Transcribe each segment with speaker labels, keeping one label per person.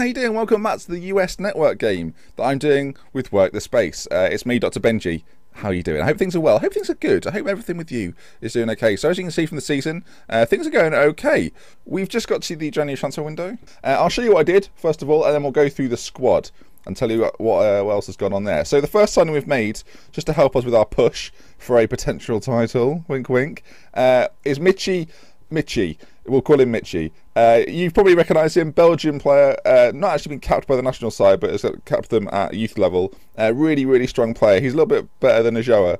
Speaker 1: how you doing? Welcome back to the US network game that I'm doing with Work the Space. It's me, DoctorBenjy. How are you doing? I hope things are well. I hope things are good. I hope everything with you is doing okay. So as you can see from the season, things are going okay. We've just got to the January transfer window. I'll show you what I did, first of all, and then we'll go through the squad and tell you what else has gone on there. So the first signing we've made, just to help us with our push for a potential title, wink wink, is Michy. We'll call him Michy. You've probably recognised him, Belgian player, not actually been capped by the national side, but has capped them at youth level. Really, really strong player. He's a little bit better than Ajoa,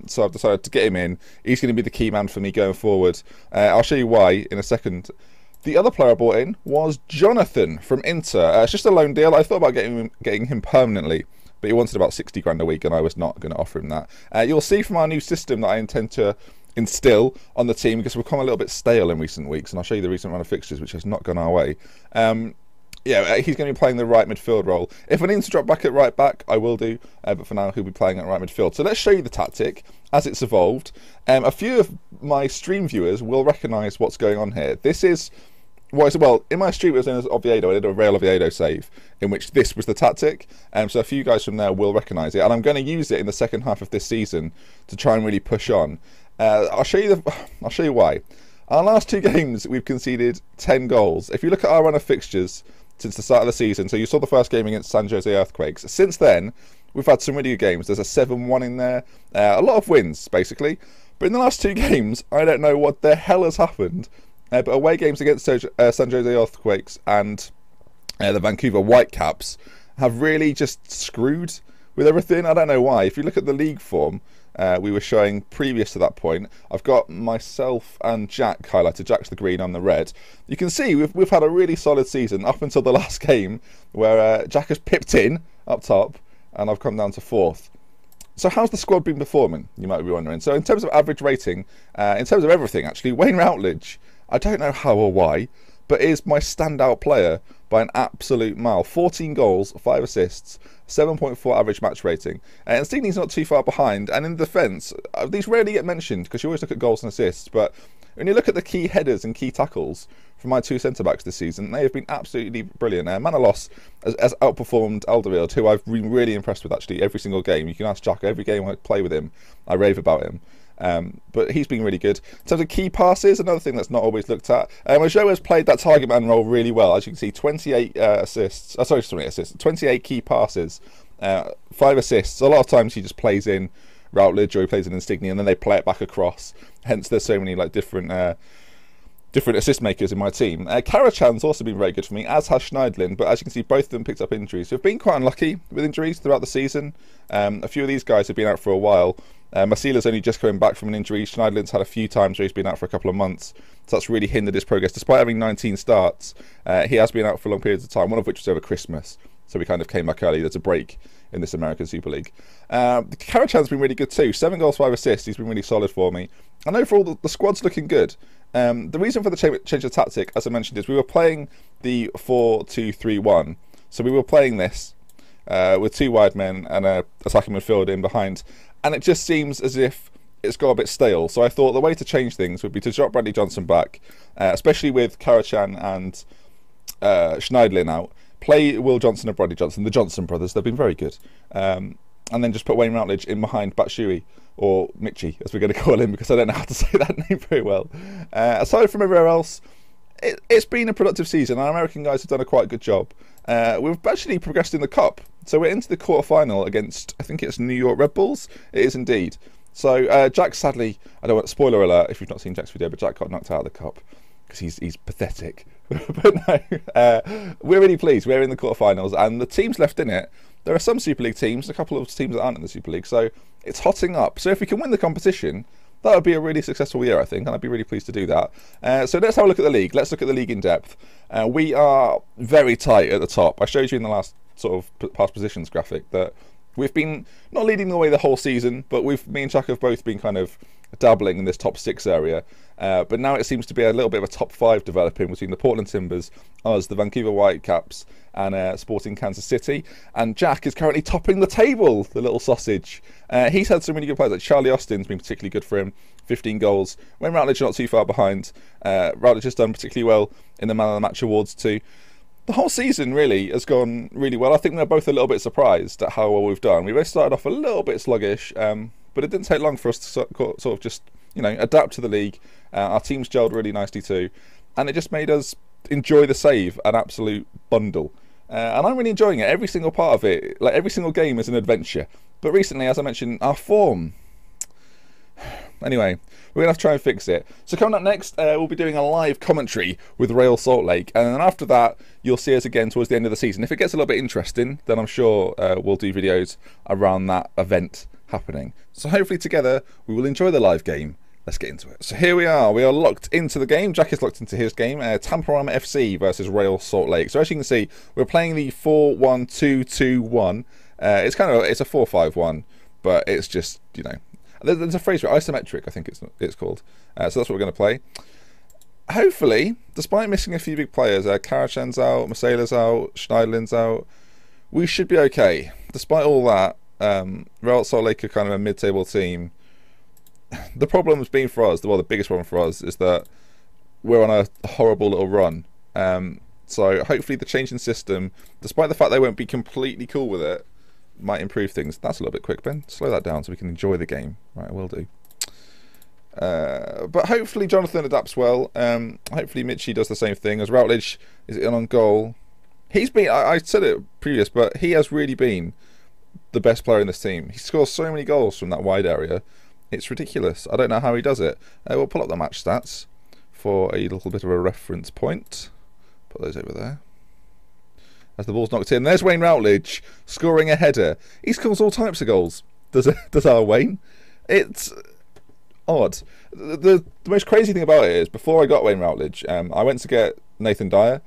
Speaker 1: so I've decided to get him in. He's going to be the key man for me going forward. I'll show you why in a second. The other player I brought in was Jonathan from Inter. It's just a loan deal. I thought about getting him permanently, but he wanted about 60 grand a week, and I was not going to offer him that. You'll see from our new system that I intend to instill on the team, because we've become a little bit stale in recent weeks, and I'll show you the recent run of fixtures, which has not gone our way. Yeah, he's going to be playing the right midfield role. If I need to drop back at right back, I will do, but for now he'll be playing at right midfield. So let's show you the tactic as it's evolved. A few of my stream viewers will recognise what's going on here. This is well, in my stream it was known as Oviedo. I did a Real Oviedo save in which this was the tactic, so a few guys from there will recognise it, and I'm going to use it in the second half of this season to try and really push on. I'll show you why. Our last two games we've conceded 10 goals. If you look at our run of fixtures since the start of the season, so you saw the first game against San Jose Earthquakes. Since then, we've had some really good games. There's a 7-1 in there, a lot of wins basically. But in the last two games, I don't know what the hell has happened. But away games against San Jose Earthquakes and the Vancouver Whitecaps have really just screwed with everything. I don't know why. If you look at the league form we were showing previous to that point, I've got myself and Jack highlighted. Jack's the green, I'm the red. You can see we've had a really solid season up until the last game where Jack has pipped in up top and I've come down to 4th. So how's the squad been performing, you might be wondering. So in terms of average rating, in terms of everything actually, Wayne Routledge, I don't know how or why, but is my standout player by an absolute mile. 14 goals, 5 assists, 7.4 average match rating. And Stigny's not too far behind. And in defence, these rarely get mentioned because you always look at goals and assists. But when you look at the key headers and key tackles from my two centre-backs this season, they have been absolutely brilliant. Manolos has outperformed Alderweireld, who I've been really impressed with actually every single game. You can ask Jack, every game I play with him, I rave about him. But he's been really good. In terms of key passes, another thing that's not always looked at, Ajoa has played that target man role really well. As you can see, 28 assists, 28 key passes, 5 assists. A lot of times he just plays in Routledge or he plays in Insignia and then they play it back across. Hence there's so many like different assist makers in my team. Karachan's also been very good for me, as has Schneidlin, but as you can see, both of them picked up injuries. So we've been quite unlucky with injuries throughout the season. A few of these guys have been out for a while. Masila's only just coming back from an injury. Schneidlin's had a few times where he's been out for a couple of months, so that's really hindered his progress. Despite having 19 starts, he has been out for long periods of time, one of which was over Christmas, so we kind of came back early. There's a break in this American Super League. Karachan's been really good too. 7 goals, 5 assists. He's been really solid for me. And overall, the squad's looking good. The reason for the change of tactic, as I mentioned, is we were playing the 4-2-3-1. So we were playing this with 2 wide men and a attacking midfielder in behind. And it just seems as if it's got a bit stale. So I thought the way to change things would be to drop Bradley Johnson back, especially with Karachan and Schneidlin out. Play Will Johnson and Bradley Johnson, the Johnson brothers. They've been very good. And then just put Wayne Routledge in behind Batshuayi, or Michy, as we're going to call him, because I don't know how to say that name very well. Aside from everywhere else, it's been a productive season. Our American guys have done a quite good job. We've actually progressed in the Cup. So we're into the quarter-final against, I think it's New York Red Bulls. It is indeed. So Jack, sadly, I don't want, spoiler alert if you've not seen Jack's video, but Jack got knocked out of the Cup because he's pathetic. But no, we're really pleased. We're in the quarterfinals, and the teams left in it, there are some Super League teams, a couple of teams that aren't in the Super League, so it's hotting up. So if we can win the competition, that would be a really successful year, I think, and I'd be really pleased to do that. So let's have a look at the league. Let's look at the league in depth. We are very tight at the top. I showed you in the last sort of past positions graphic that we've been not leading the way the whole season, but me and Jack have both been kind of dabbling in this top 6 area. But now it seems to be a little bit of a top 5 developing between the Portland Timbers, us, the Vancouver Whitecaps, and Sporting Kansas City. And Jack is currently topping the table, the little sausage. He's had some really good players. Like Charlie Austin's been particularly good for him, 15 goals. Wayne Routledge not too far behind. Routledge has done particularly well in the Man of the Match awards too. The whole season really has gone really well. I think we're both a little bit surprised at how well we've done. We both started off a little bit sluggish, but it didn't take long for us to sort of just, you know, adapt to the league. Our teams gelled really nicely too, and it just made us enjoy the save an absolute bundle. And I'm really enjoying it. Every single part of it, like every single game, is an adventure. But recently, as I mentioned, our form. Anyway, we're going to have to try and fix it. So coming up next, we'll be doing a live commentary with Real Salt Lake. And then after that, you'll see us again towards the end of the season. If it gets a little bit interesting, then I'm sure we'll do videos around that event happening. So hopefully together, we will enjoy the live game. Let's get into it. So here we are locked into the game. Jack is locked into his game. Tamparama FC versus Real Salt Lake. So as you can see, we're playing the 4-1-2-2-1. It's a 4-5-1, but it's just, you know, there's a phrase for it, isometric, I think it's called. So that's what we're going to play. Hopefully, despite missing a few big players, Karachan's out, Masela's out, Schneiderlin's out, we should be okay. Despite all that, Real Salt Lake are kind of a mid-table team. The problem has been for us, well, the biggest problem for us is that we're on a horrible little run. So hopefully the change in system, despite the fact they won't be completely cool with it, might improve things. That's a little bit quick, Ben. Slow that down so we can enjoy the game. Right, I will do. But hopefully Jonathan adapts well. Hopefully Mitchie does the same thing. As Routledge is in on goal. He's been, I said it previous, but he has really been the best player in this team. He scores so many goals from that wide area. It's ridiculous. I don't know how he does it. We'll pull up the match stats for a little bit of a reference point. Put those over there. As the ball's knocked in, there's Wayne Routledge scoring a header. He scores all types of goals. Does our Wayne? It's odd. The most crazy thing about it is, before I got Wayne Routledge, I went to get Nathan Dyer,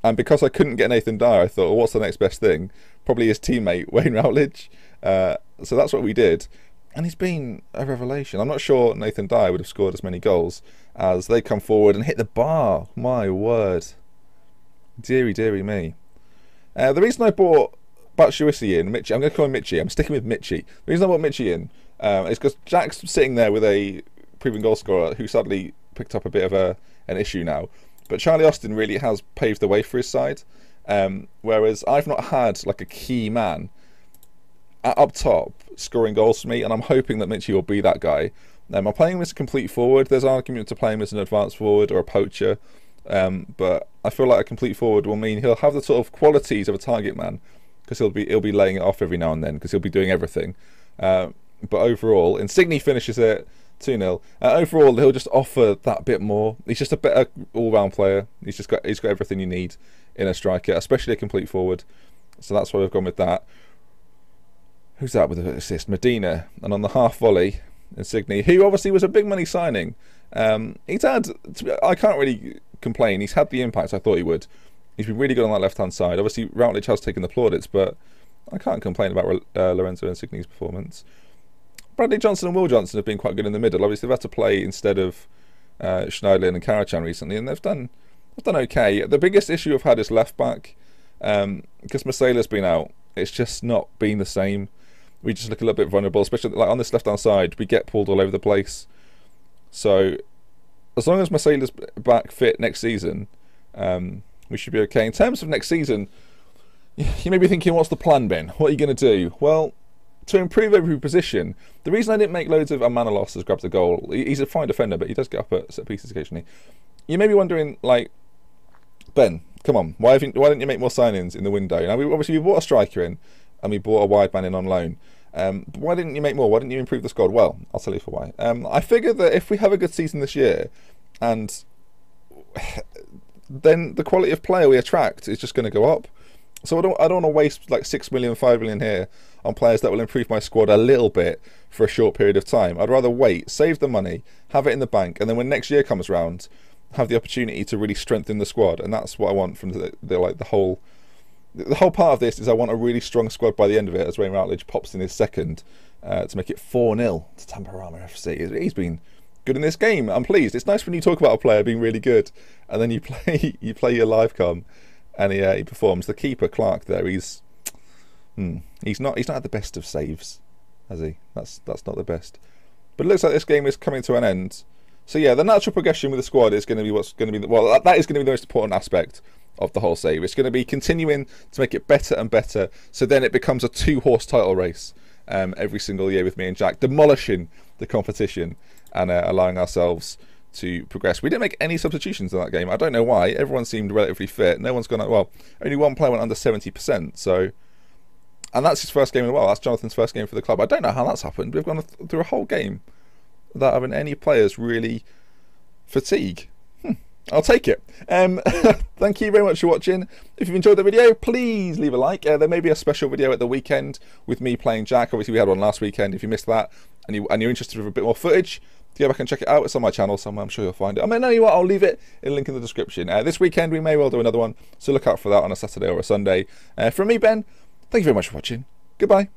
Speaker 1: and because I couldn't get Nathan Dyer, I thought, well, what's the next best thing? Probably his teammate Wayne Routledge. So that's what we did, and he's been a revelation. I'm not sure Nathan Dyer would have scored as many goals as they come forward and hit the bar. My word, dearie, dearie me. The reason I bought Batshuayi in, Mitchie, I'm going to call him Mitchie, I'm sticking with Mitchie. The reason I bought Mitchie in is because Jack's sitting there with a proven goal scorer who sadly picked up a bit of an issue now. But Charlie Austin really has paved the way for his side, whereas I've not had like a key man up top scoring goals for me, and I'm hoping that Mitchie will be that guy. I'm playing him as a complete forward. There's argument to play him as an advanced forward or a poacher. But I feel like a complete forward will mean he'll have the sort of qualities of a target man, because he'll be laying it off every now and then, because he'll be doing everything. But overall, Insigne finishes it 2-0. Overall, he'll just offer that bit more. He's just a better all-round player. He's got everything you need in a striker, especially a complete forward. So that's why we've gone with that. Who's that with an assist? Medina, and on the half volley, Insigne, who obviously was a big money signing. He's had, I can't really complain. He's had the impact I thought he would. He's been really good on that left-hand side. Obviously, Routledge has taken the plaudits, but I can't complain about Lorenzo Insigne's performance. Bradley Johnson and Will Johnson have been quite good in the middle. Obviously, they've had to play instead of Schneiderlin and Karachan recently, and they've done okay. The biggest issue I've had is left-back, because Masela's been out. It's just not been the same. We just look a little bit vulnerable, especially like on this left-hand side. We get pulled all over the place. So as long as Masela's back fit next season, we should be okay. In terms of next season, you may be thinking, what's the plan, Ben? What are you going to do? Well, to improve every position, the reason I didn't make loads of Manolos has grabbed the goal. He's a fine defender, but he does get up at set pieces occasionally. You may be wondering, like, Ben, come on, why didn't you make more signings in the window? Now, we bought a striker in, and we bought a wide man in on loan. But why didn't you make more? Why didn't you improve the squad? Well, I'll tell you for why. I figured that if we have a good season this year, and then the quality of player we attract is just going to go up. So I don't want to waste like 6 million, 5 million here on players that will improve my squad a little bit for a short period of time. I'd rather wait, save the money, have it in the bank, and then when next year comes around, have the opportunity to really strengthen the squad. And that's what I want from the whole part of this is I want a really strong squad by the end of it, as Wayne Routledge pops in his second to make it 4-0 to Tamparama FC. He's been good in this game. I'm pleased. It's nice when you talk about a player being really good, and then you play your live com, and he performs. The keeper Clark there, he's not had the best of saves, has he? That's not the best. But it looks like this game is coming to an end. So yeah, the natural progression with the squad is going to be that is going to be the most important aspect of the whole save. It's going to be continuing to make it better and better, so then it becomes a 2-horse title race every single year with me and Jack, demolishing the competition and allowing ourselves to progress. We didn't make any substitutions in that game. I don't know why. Everyone seemed relatively fit. No one's gone, well, only one player went under 70%, so, and that's his first game in a while. That's Jonathan's first game for the club. I don't know how that's happened. We've gone through a whole game without having any players really fatigue. I'll take it. Thank you very much for watching. If you've enjoyed the video, please leave a like. There may be a special video at the weekend with me playing Jack. Obviously, we had one last weekend. If you missed that and you're interested in a bit more footage, go back and check it out. It's on my channel somewhere. I'm sure you'll find it. I mean, no, you know what? I'll leave it in a link in the description. This weekend, we may well do another one, so look out for that on a Saturday or a Sunday. From me, Ben, thank you very much for watching. Goodbye.